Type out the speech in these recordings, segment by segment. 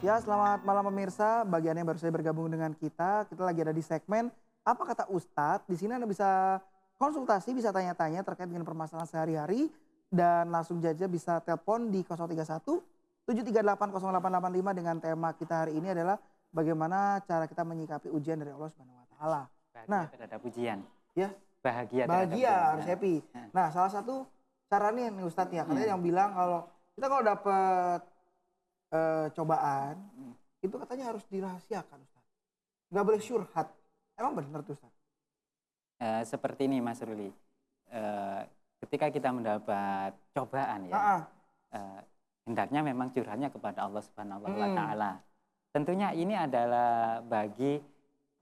Ya, selamat malam pemirsa. Bagi Anda yang baru saja bergabung dengan kita lagi ada di segmen Apa Kata Ustadz. Di sini Anda bisa konsultasi, bisa tanya-tanya terkait dengan permasalahan sehari-hari dan langsung saja bisa telepon di 031 7380885 dengan tema kita hari ini adalah bagaimana cara kita menyikapi ujian dari Allah Subhanahu wa taala. Bahagia Nah, terhadap ujian. ya, Bahagia terhadap bahagia ujian. harus happy. Nah, salah satu caranya nih Ustadz ya, katanya yang bilang kalau dapat cobaan itu katanya harus dirahasiakan Ustaz. Nggak boleh syurhat. Emang benar tuh Ustaz? Seperti ini Mas Ruli. Ketika kita mendapat cobaan ya, Ah, eh, hendaknya memang curhatnya kepada Allah Subhanahu wa hmm. taala. Tentunya ini adalah bagi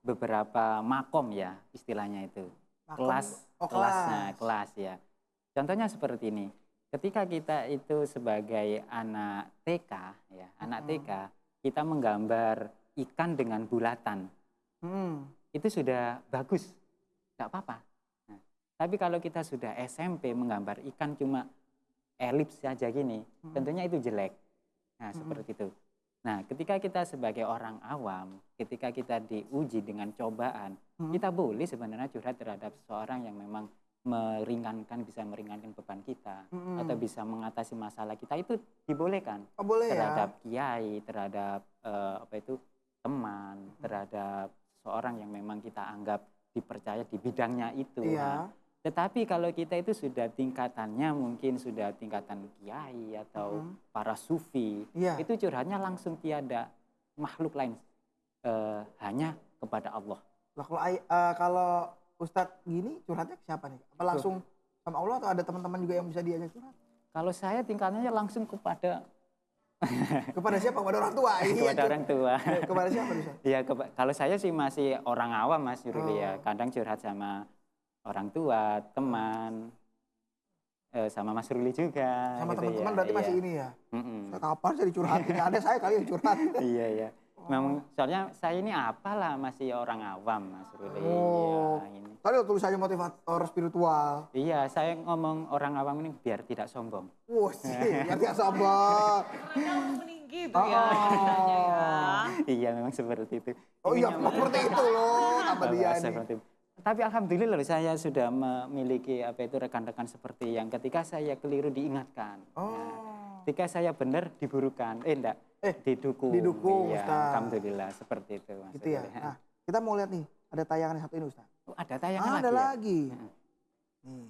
beberapa makom ya, istilahnya itu. Makom, Kelasnya, kelas. kelas ya. Contohnya seperti ini. Ketika kita itu sebagai anak TK ya, anak TK, kita menggambar ikan dengan bulatan. Itu sudah bagus, nggak apa-apa. Nah, tapi kalau kita sudah SMP menggambar ikan cuma elips saja gini, tentunya itu jelek. Nah, seperti itu. Nah, ketika kita sebagai orang awam, ketika kita diuji dengan cobaan, kita boleh sebenarnya curhat terhadap seseorang yang memang bisa meringankan beban kita, atau bisa mengatasi masalah kita, itu dibolehkan. Oh, boleh terhadap ya? kiai, terhadap teman, terhadap seorang yang memang kita anggap dipercaya di bidangnya itu. Iya. Nah, tetapi kalau kita itu sudah tingkatannya mungkin sudah tingkatan kiai atau para sufi, Iya. itu curhatnya langsung tiada makhluk lain, hanya kepada Allah. Lah kalau Ustadz gini curhatnya ke siapa nih? Apa langsung sama Allah atau ada teman-teman juga yang bisa diajak curhat? Kalau saya tingkatannya langsung kepada Kepada siapa? Kepada orang tua. kepada orang tua. Kepada siapa Ustaz? Ya, kalau saya sih masih orang awam Mas Yuruli ya. Kadang curhat sama orang tua, teman, sama Mas Ruli juga. Sama gitu teman-teman ya. berarti masih Iya. ini ya? Kapan saya dicurhatin? Ada saya kali yang curhat. Iya, iya. Memang soalnya saya ini apalah masih orang awam Mas Ruli. Oh, Ya, ini. tadi tulisannya motivator spiritual. Iya, saya ngomong orang awam ini biar tidak sombong. Wah sih, ya sombong. Meninggi itu ya ceritanya ya. Iya, memang seperti itu. Oh iya, seperti itu loh sama dia nih. Tapi alhamdulillah loh, saya sudah memiliki rekan-rekan seperti yang ketika saya keliru diingatkan. Nah, ketika saya benar diburukan. Didukung. Didukung, Iya, Ustaz. alhamdulillah seperti itu Mas. Gitu ya. Nah, kita mau lihat nih, ada tayangan yang satu ini Ustaz. Oh, ada tayangan Ada lagi. lagi. Nih.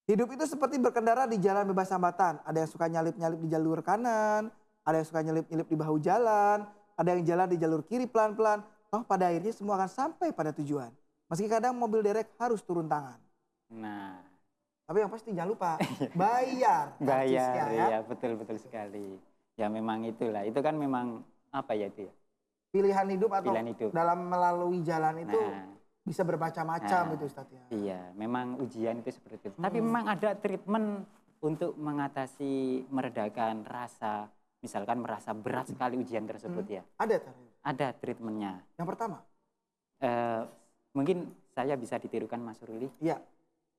Hidup itu seperti berkendara di jalan bebas hambatan. Ada yang suka nyalip-nyalip di jalur kanan, ada yang suka nyalip-nyalip di bahu jalan, ada yang jalan di jalur kiri pelan-pelan. Toh pada akhirnya semua akan sampai pada tujuan. Meski kadang mobil derek harus turun tangan. Nah, tapi yang pasti jangan lupa bayar. bayar ya. ya, betul sekali. Ya memang itulah. Itu kan memang apa ya itu ya? Pilihan hidup atau Pilihan hidup. dalam melalui jalan itu Nah, bisa bermacam-macam itu Ustaz ya. Iya, memang ujian itu seperti itu. Tapi memang ada treatment untuk mengatasi, meredakan rasa, misalkan merasa berat sekali ujian tersebut ya. Ada Ada treatmentnya. Yang pertama? Mungkin saya bisa ditirukan Mas Ruli. Iya.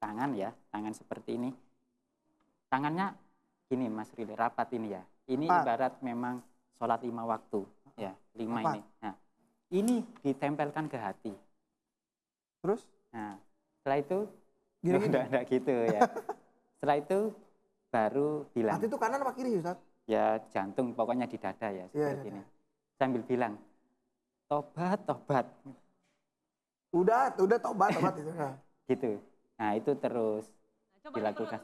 Tangan ya, tangan seperti ini. Tangannya gini Mas Ruli, rapat ini ya. Ini ibarat memang sholat 5 waktu. Ya, 5 ini. Nah, ini ditempelkan ke hati. Terus? Nah, setelah itu Gini-gini? gitu ya. Setelah itu baru bilang. Hati itu kanan apa kiri Ustaz? Ya jantung, pokoknya di dada ya seperti ini. Sambil bilang, tobat. Udah tobat itu. Gitu. Nah itu terus Coba dilakukan.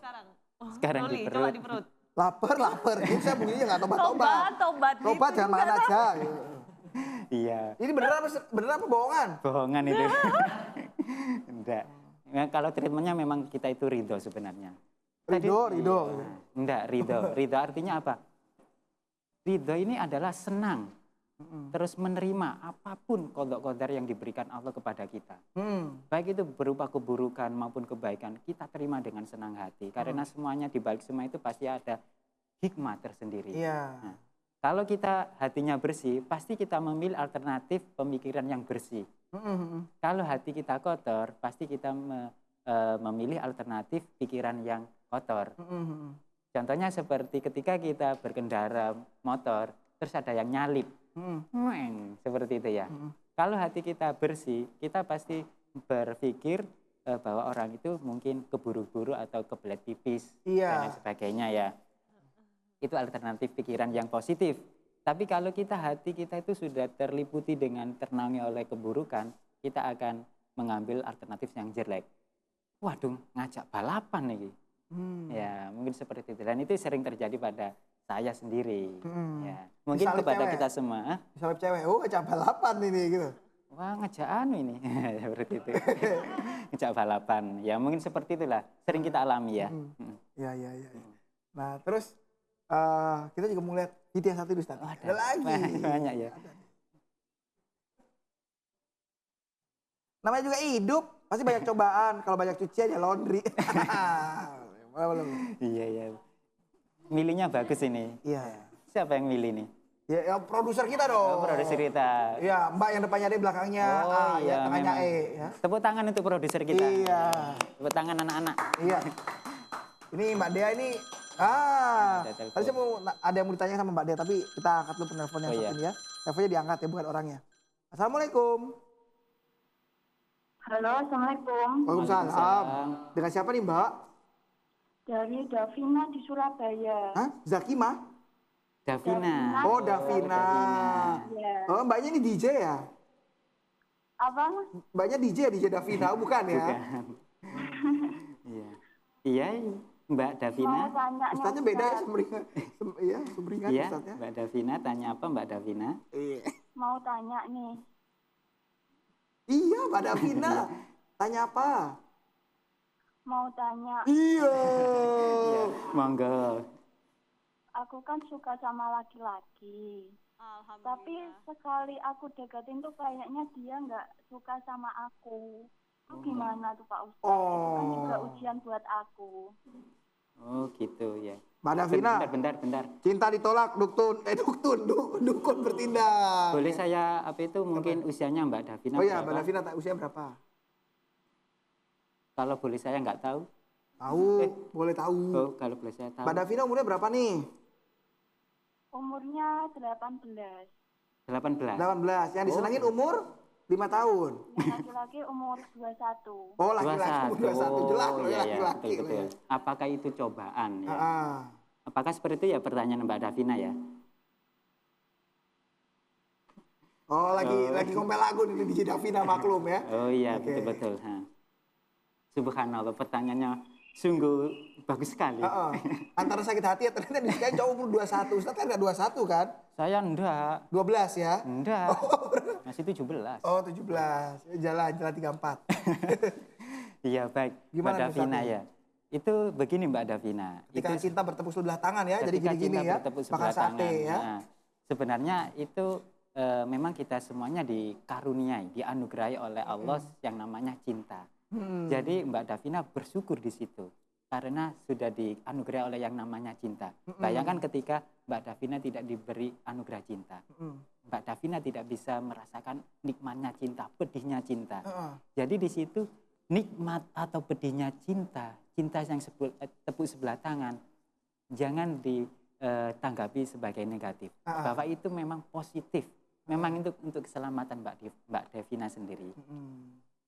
Sekarang Di perut. coba di perut. Lapar. Ini saya bunyinya nggak tobat. Tobat jangan makan aja. Iya. Ini beneran apa bohongan? Bohongan itu. Enggak. Ya, kalau treatmentnya memang kita itu ridho sebenarnya. Ridho. Iya. Enggak, ridho. Ridho artinya apa? Ridho ini adalah senang. Terus menerima apapun qadha-qadar yang diberikan Allah kepada kita. Baik itu berupa keburukan maupun kebaikan, kita terima dengan senang hati. Karena semuanya di balik semua itu pasti ada hikmah tersendiri. Iya. Nah, kalau kita hatinya bersih, pasti kita memilih alternatif pemikiran yang bersih. Kalau hati kita kotor, pasti kita memilih alternatif pikiran yang kotor. Contohnya seperti ketika kita berkendara motor, terus ada yang nyalip, seperti itu ya. Kalau hati kita bersih, kita pasti berpikir bahwa orang itu mungkin keburu-buru atau kebelet pipis dan lain sebagainya ya. Itu alternatif pikiran yang positif. Tapi kalau hati kita itu sudah terliputi dengan ternaungi oleh keburukan, kita akan mengambil alternatif yang jelek. Waduh, ngajak balapan nih. Ya, mungkin seperti itu. Dan itu sering terjadi pada saya sendiri. Ya, mungkin Misalnya kepada cewek. kita semua. Misalnya cewek, ngajak balapan ini gitu. Wah, ngajak anu ini. Seperti itu. Ngajak balapan. Ya, mungkin seperti itulah. Sering kita alami ya. Iya. Nah, terus kita juga mau lihat video yang satu dulu, Ustaz. Ada lagi. Banyak ya. Namanya juga hidup, pasti banyak cobaan. Kalau banyak cucian ya laundry. Iya. Milihnya bagus ini. Iya. Siapa yang milih nih? Ya produser kita dong. Oh, produser kita. Iya, Mbak yang depannya D, belakangnya A, ya, tengahnya memang. E. Ya. Tepuk tangan untuk produser kita. Iya. Tepuk tangan anak-anak. Iya. Ini Mbak Dea ini, Ada telepon. tadi saya mau ada yang mau ditanya sama Mbak Dea, tapi kita angkat dulu penelpon yang satu ini ya. Teleponnya diangkat ya, bukan orangnya. Assalamualaikum. Halo, Assalamualaikum. Waalaikumsalam. Dengan siapa nih Mbak? Dari Davina di Surabaya. Hah? Zakima? Davina. Oh, Davina. Ya. Oh, Mbaknya ini DJ ya? Apa? Mbaknya DJ ya, DJ Davina, bukan ya? Bukan. Iya, Mbak Davina. Mau tanya nih, Ustaznya beda ya, Ustaz. sumringan Iya, Ustaznya. Mbak Davina. Tanya apa Mbak Davina? Iya. Mau tanya nih. Iya, Mbak Davina. Tanya apa? Mau tanya. Iya. Iya, monggo. Aku kan suka sama laki-laki. Tapi sekali aku deketin tuh kayaknya dia nggak suka sama aku. Itu gimana tuh Pak Ustadz? Itu kan juga ujian buat aku. Oh gitu ya. Mbak Davina. Bentar. Cinta ditolak, dukun bertindak. Boleh saya apa itu mungkin usianya Mbak Davina Oh iya, berapa? Mbak Davina usia berapa? Kalau boleh saya nggak tahu. Tahu, boleh tahu. Oh, kalau boleh saya tahu. Mbak Davina umurnya berapa nih? Umurnya 18. 18. 18. Yang disenangin umur 5 tahun. Yang laki-laki umur 21. Oh, laki-laki umur 21. Jelas loh ya, Iya, laki-laki. betul. Apakah itu cobaan ya? Ah. Apakah seperti itu ya pertanyaan Mbak Davina ya? Oh, lagi ngomel lagu nih di Davina, maklum ya. Oh iya, Oke. betul. Subhanallah, pertanyaannya sungguh bagus sekali. Antara sakit hati ya ternyata disukai cowok umur 21. Ustaz kan enggak 21 kan? Saya enggak. 12 ya? Enggak. Masih 17. Oh, 17. Jalan 34. Iya, baik. Gimana Mbak nih, Davina Ustaz? ya. Itu begini Mbak Davina. Ketika itu cinta bertepuk sebelah tangan ya, jadi ketika gini-gini cinta ya. bertepuk Makan sebelah sate tangan. ya. Nah, sebenarnya itu memang kita semuanya dikaruniai, dianugerahi oleh Allah yang namanya cinta. Jadi Mbak Davina bersyukur di situ karena sudah dianugerahi oleh yang namanya cinta. Bayangkan ketika Mbak Davina tidak diberi anugerah cinta. Mbak Davina tidak bisa merasakan nikmatnya cinta, pedihnya cinta. Jadi di situ nikmat atau pedihnya cinta yang tepuk sebelah tangan, jangan ditanggapi sebagai negatif. Bahwa itu memang positif. Memang untuk keselamatan Mbak Davina sendiri.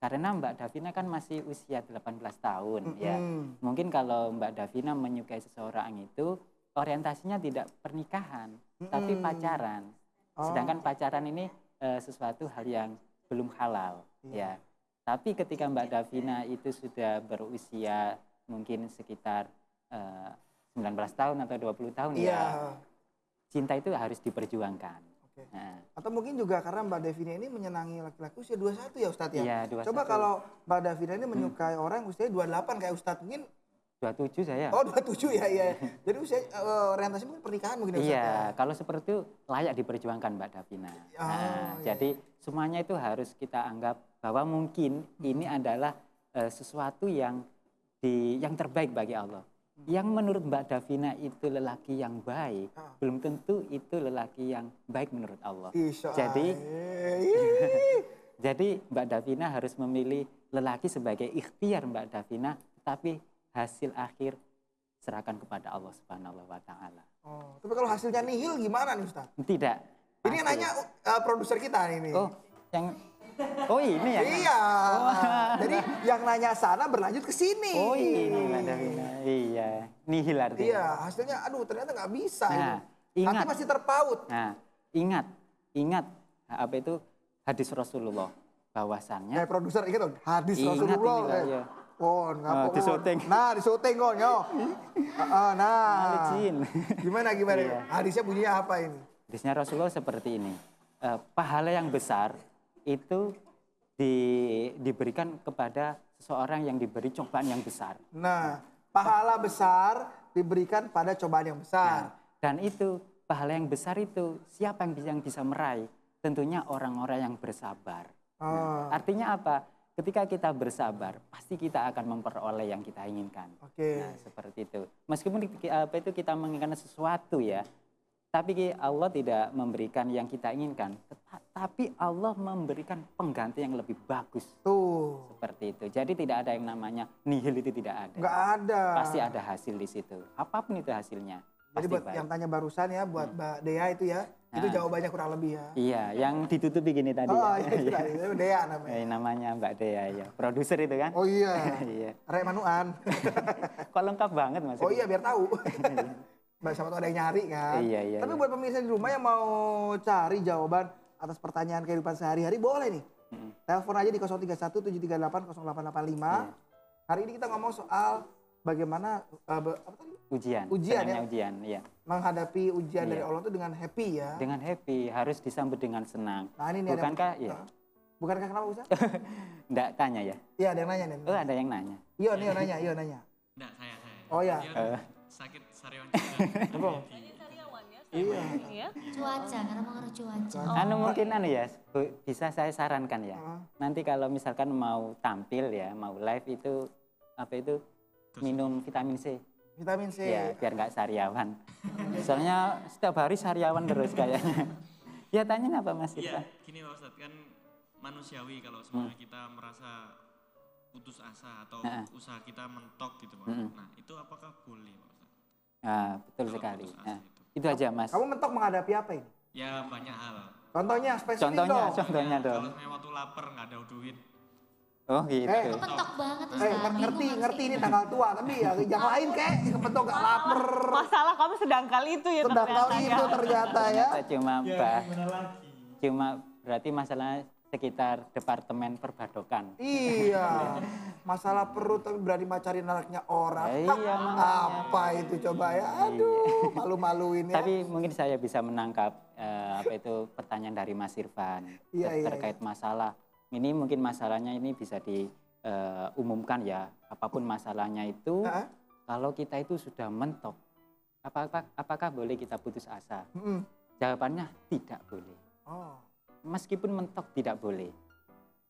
Karena Mbak Davina kan masih usia 18 tahun ya. Mungkin kalau Mbak Davina menyukai seseorang itu orientasinya tidak pernikahan, tapi pacaran. Sedangkan pacaran ini sesuatu hal yang belum halal ya. Tapi ketika Mbak Davina itu sudah berusia mungkin sekitar 19 tahun atau 20 tahun ya. Cinta itu harus diperjuangkan. Nah. Atau mungkin juga karena Mbak Davina ini menyenangi laki-laki usia 21 ya Ustadz ya? Iya, 21. Coba kalau Mbak Davina ini menyukai orang usia 28 kayak Ustadz mungkin 27 saya. Oh 27 ya, iya. Jadi usia orientasi mungkin pernikahan mungkin ya Ustadz ya? Iya, kalau seperti itu layak diperjuangkan Mbak Davina. Jadi semuanya itu harus kita anggap bahwa mungkin ini adalah sesuatu yang terbaik bagi Allah. Yang menurut Mbak Davina itu lelaki yang baik, belum tentu itu lelaki yang baik menurut Allah. Jadi Mbak Davina harus memilih lelaki sebagai ikhtiar Mbak Davina, tapi hasil akhir serahkan kepada Allah Subhanahu wa taala. Oh, tapi kalau hasilnya nihil gimana nih Ustaz? Tidak. Ini yang nanya produser kita ini. Oh, ini ya. Iya. Jadi yang nanya sana berlanjut ke sini. Oh ini Mbak Davina. Iya, nihil artinya. Iya, hasilnya aduh ternyata nggak bisa. Nah, Hati masih terpaut. Nah, ingat apa itu hadis Rasulullah bahwasannya. Produser ingat dong, hadis Ingat Rasulullah. ini, iya. Di syuting. Nah, di syuting kon, yo. Malicin. Gimana? Iya. Hadisnya bunyinya apa ini? Hadisnya Rasulullah seperti ini. Pahala yang besar itu diberikan kepada seseorang yang diberi cobaan yang besar. Nah, pahala besar diberikan pada cobaan yang besar. Dan itu pahala yang besar itu siapa yang bisa meraih? Tentunya orang-orang yang bersabar. Artinya apa? Ketika kita bersabar, pasti kita akan memperoleh yang kita inginkan. Nah, seperti itu. Meskipun kita menginginkan sesuatu ya, tapi Allah tidak memberikan yang kita inginkan. Tapi Allah memberikan pengganti yang lebih bagus. Tuh. Seperti itu. Jadi tidak ada yang namanya nihil, itu tidak ada. Nggak ada. Pasti ada hasil di situ. Apapun itu hasilnya. Jadi buat yang tanya barusan ya, buat Mbak Dea itu ya, itu jawabannya kurang lebih ya. Iya, yang ditutupi gini tadi. Itu Dea namanya. Namanya Mbak Dea ya, produser itu kan. Oh iya, iya. Rek Manuan. Kok lengkap banget Mas. Oh iya, biar tahu. Mbak sama tuh ada yang nyari kan. Iya. Tapi buat pemirsa di rumah yang mau cari jawaban atas pertanyaan kehidupan sehari-hari, boleh nih. Telepon aja di 031 738 0885. Hari ini kita ngomong soal bagaimana apa tadi? Ujian ya. Iya. Menghadapi ujian dari Allah itu dengan happy ya. Dengan happy, harus disambut dengan senang. Nah, ini bukankah iya? Bukankah kenapa Ustaz? Enggak tanya ya? Iya, ada yang nanya nih. Oh, ada yang nanya. Iya nanya. Enggak, saya. Oh ya. Sakit sariawan juga. Iya. Cuaca, karena mengaruh cuaca. Mungkin ya, bisa saya sarankan ya. Nanti kalau misalkan mau tampil ya, mau live itu apa itu minum vitamin C. Vitamin C. Ya, biar nggak sariawan. Soalnya setiap hari sariawan terus kayaknya. Ya tanya apa Mas Iya, Irfan? gini Pak Ustadz, kan manusiawi kalau sebenarnya kita merasa putus asa atau usaha kita mentok gitu Pak. Nah, itu apakah boleh Pak Ustadz? Nah, betul Kalau sekali. putus asa Nah, itu aja Mas. Kamu mentok menghadapi apa ini? Ya banyak hal. Contohnya spesifik dong. Contohnya dong. Kalau saya waktu lapar nggak ada duit. Oh gitu. Kepentok banget Ustaz. Ngerti ini tanggal tua, tapi ya yang lain kayak kepentok gak lapar. Masalah kamu sedangkal itu ya Sedangkal itu ternyata ya. Cuma berarti masalah sekitar departemen perbadokan. Iya. Masalah perut tapi berani macarin anaknya orang. Iya, apa itu coba ya? Aduh, malu-maluin ya. Tapi mungkin saya bisa menangkap apa itu pertanyaan dari Mas Irfan terkait masalah. Ini mungkin masalahnya ini bisa diumumkan ya, apapun masalahnya itu, kalau kita itu sudah mentok, apakah boleh kita putus asa? Jawabannya tidak boleh. Meskipun mentok tidak boleh.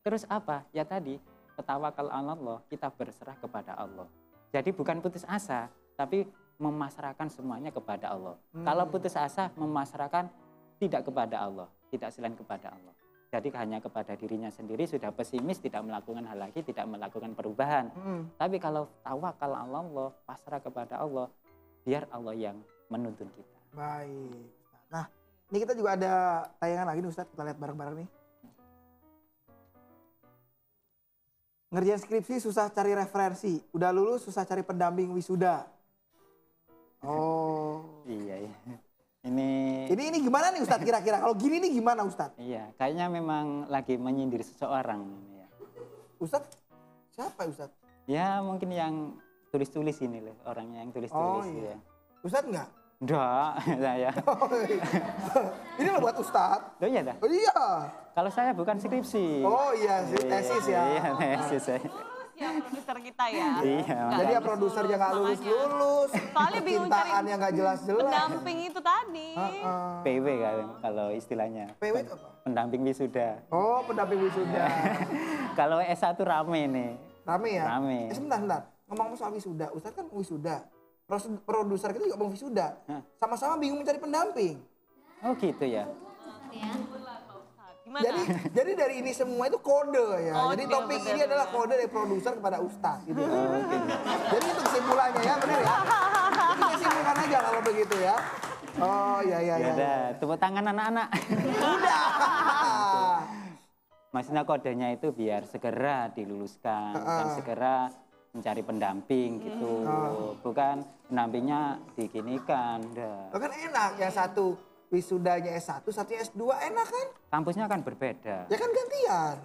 Terus apa? Ya tadi, tawakal Allah, kita berserah kepada Allah. Jadi bukan putus asa, tapi memasrahkan semuanya kepada Allah. Kalau putus asa, memasrahkan tidak kepada Allah, tidak selain kepada Allah. Jadi hanya kepada dirinya sendiri sudah pesimis, tidak melakukan hal lagi, tidak melakukan perubahan. Tapi kalau tawakal Allah, pasrah kepada Allah, biar Allah yang menuntun kita. Baik. Nah, ini kita juga ada tayangan lagi nih Ustadz, kita lihat bareng-bareng nih. Ngerjain skripsi susah cari referensi, udah lulus susah cari pendamping wisuda. Oh. Iya. Ini gimana nih Ustadz kira-kira? Kalau gini nih gimana Ustadz? Iya, kayaknya memang lagi menyindir seseorang. Ya. Ustadz, siapa Ustadz? Ya mungkin yang tulis-tulis ini loh, orangnya yang tulis-tulis. Oh iya. Ya. Ustadz enggak? Enggak, saya. Ini loh buat Ustadz. Oh iya dah? Oh iya. Kalau saya bukan skripsi. Oh iya, tesis ya. Iya, tesis saya. Ya produser kita ya. Iya. Jadi ya produsernya nggak lulus. Soalnya bingung cari Cintaan yang nggak jelas-jelas. pendamping itu tadi. PW kalau istilahnya. PW itu apa? Pendamping wisuda. Oh, pendamping wisuda. Kalau S1 rame nih. Rame ya? Rame. Sebentar. Ngomong soal wisuda, Ustadz kan wisuda. Produser kita juga mau wisuda. Sama-sama bingung mencari pendamping. Oh gitu ya. Gimana? Jadi dari ini semua itu kode ya. Jadi topik ini adalah kode dari produser kepada Ustadz gitu. Jadi itu kesimpulannya ya, benar ya? begitu ya. Oh iya. Ya udah, tepuk tangan anak-anak. Udah. Maksudnya kodenya itu biar segera diluluskan dan segera mencari pendamping gitu. Bukan pendampingnya diginikan. Lo kan enak, yang satu wisudanya S1, satunya S2 enak kan? Kampusnya kan berbeda. Ya kan gantian.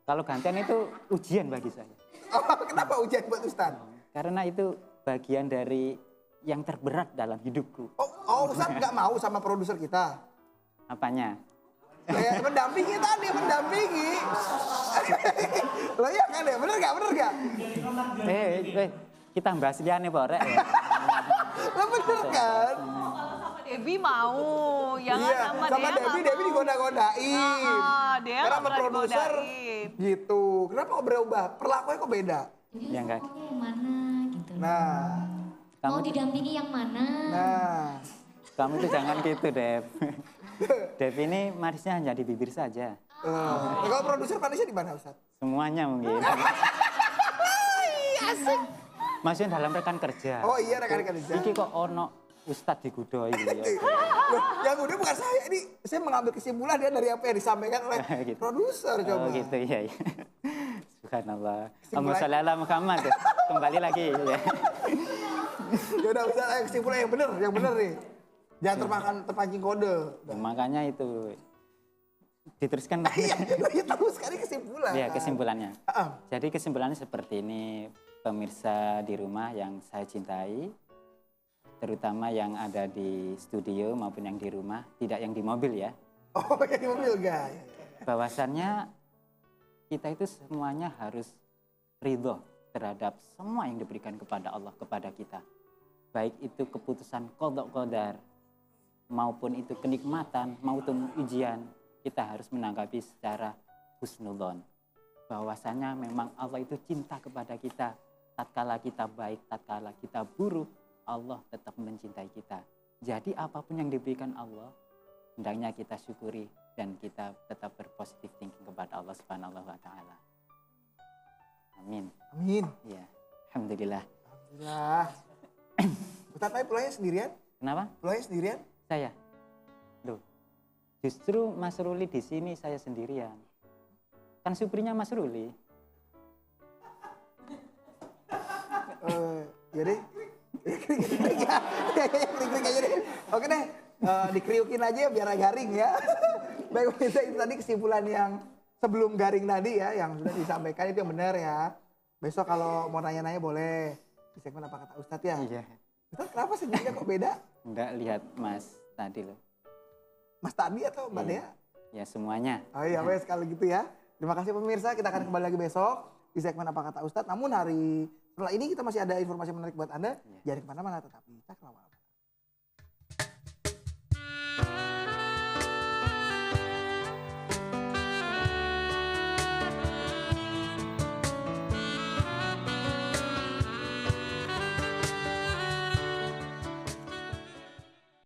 Kalau gantian itu ujian bagi saya. Oh, kenapa ujian buat Ustadz? Karena itu bagian dari yang terberat dalam hidupku. Oh Ustadz nggak mau sama produser kita? Apanya? Ya, mendampingi tadi, mendampingi. Lo ya kan ya, bener gak? Kita bahas liane Pak Rek. Lo bener kan? Debbie mau, jangan Iya, sama sama Dea Debbie digoda-godain. Dia Karena nggak sama pernah produser digodain. gitu. Kenapa kok berubah? Perlakuannya kok beda? Ya enggak. Maunya yang mana gitu. Nah, Mau didampingi yang mana? Kamu tuh jangan gitu, Dep. Dep ini manisnya hanya di bibir saja. kalau produser manisnya di mana Ustadz? Semuanya mungkin. Asik. Maksudnya dalam rekan kerja. Oh iya rekan-rekan kerja. Iki kok ono Ustadz digudoi gitu ya. Loh, yang udah bukan saya, ini saya mengambil kesimpulan dia dari apa yang disampaikan oleh Gitu. produser coba. Oh gitu iya. Subhanallah. Allahumma sholli ala Muhammad. Kembali lagi ya. Ya udah ayo kesimpulan yang bener nih. Jangan terpancing kode. Makanya itu diteruskan lagi. Iya, terus kali kesimpulan. Iya, kesimpulannya. Jadi kesimpulannya seperti ini, pemirsa di rumah yang saya cintai, terutama yang ada di studio maupun yang di rumah, tidak yang di mobil ya. Oh, yang di mobil guys. Bahwasannya kita itu semuanya harus ridho terhadap semua yang diberikan kepada Allah kepada kita. Baik itu keputusan qadha qadar maupun itu kenikmatan maupun ujian, kita harus menanggapi secara husnudzon. Bahwasanya memang Allah itu cinta kepada kita. Tatkala kita baik, tatkala kita buruk, Allah tetap mencintai kita. Jadi apapun yang diberikan Allah, hendaknya kita syukuri dan kita tetap berpositif thinking kepada Allah Subhanahu wa taala. Amin. Amin. Ya, alhamdulillah. Alhamdulillah. Ustadz Pai pulangnya sendirian? Kenapa? Pulangnya sendirian? Saya. Loh. Justru Mas Ruli di sini saya sendirian. Kan suprinya Mas Ruli. Ya deh. Krik-krik aja deh. Oke deh, dikriukin aja biar garing ya. Baik, pemirsa, itu tadi kesimpulan yang sebelum garing tadi ya, yang sudah disampaikan itu yang benar ya. Besok kalau mau nanya-nanya boleh di segmen apa kata Ustadz ya. Iya. Ustadz kenapa senyumnya kok beda? Enggak lihat Mas tadi loh. Mas tadi atau Mbak Dea? Ya semuanya. Oh iya, wes kalau gitu ya. Terima kasih pemirsa, kita akan kembali lagi besok di segmen apa kata Ustadz. Namun hari setelah ini kita masih ada informasi menarik buat Anda. Jangan kemana-mana, tetap di Cakrawala.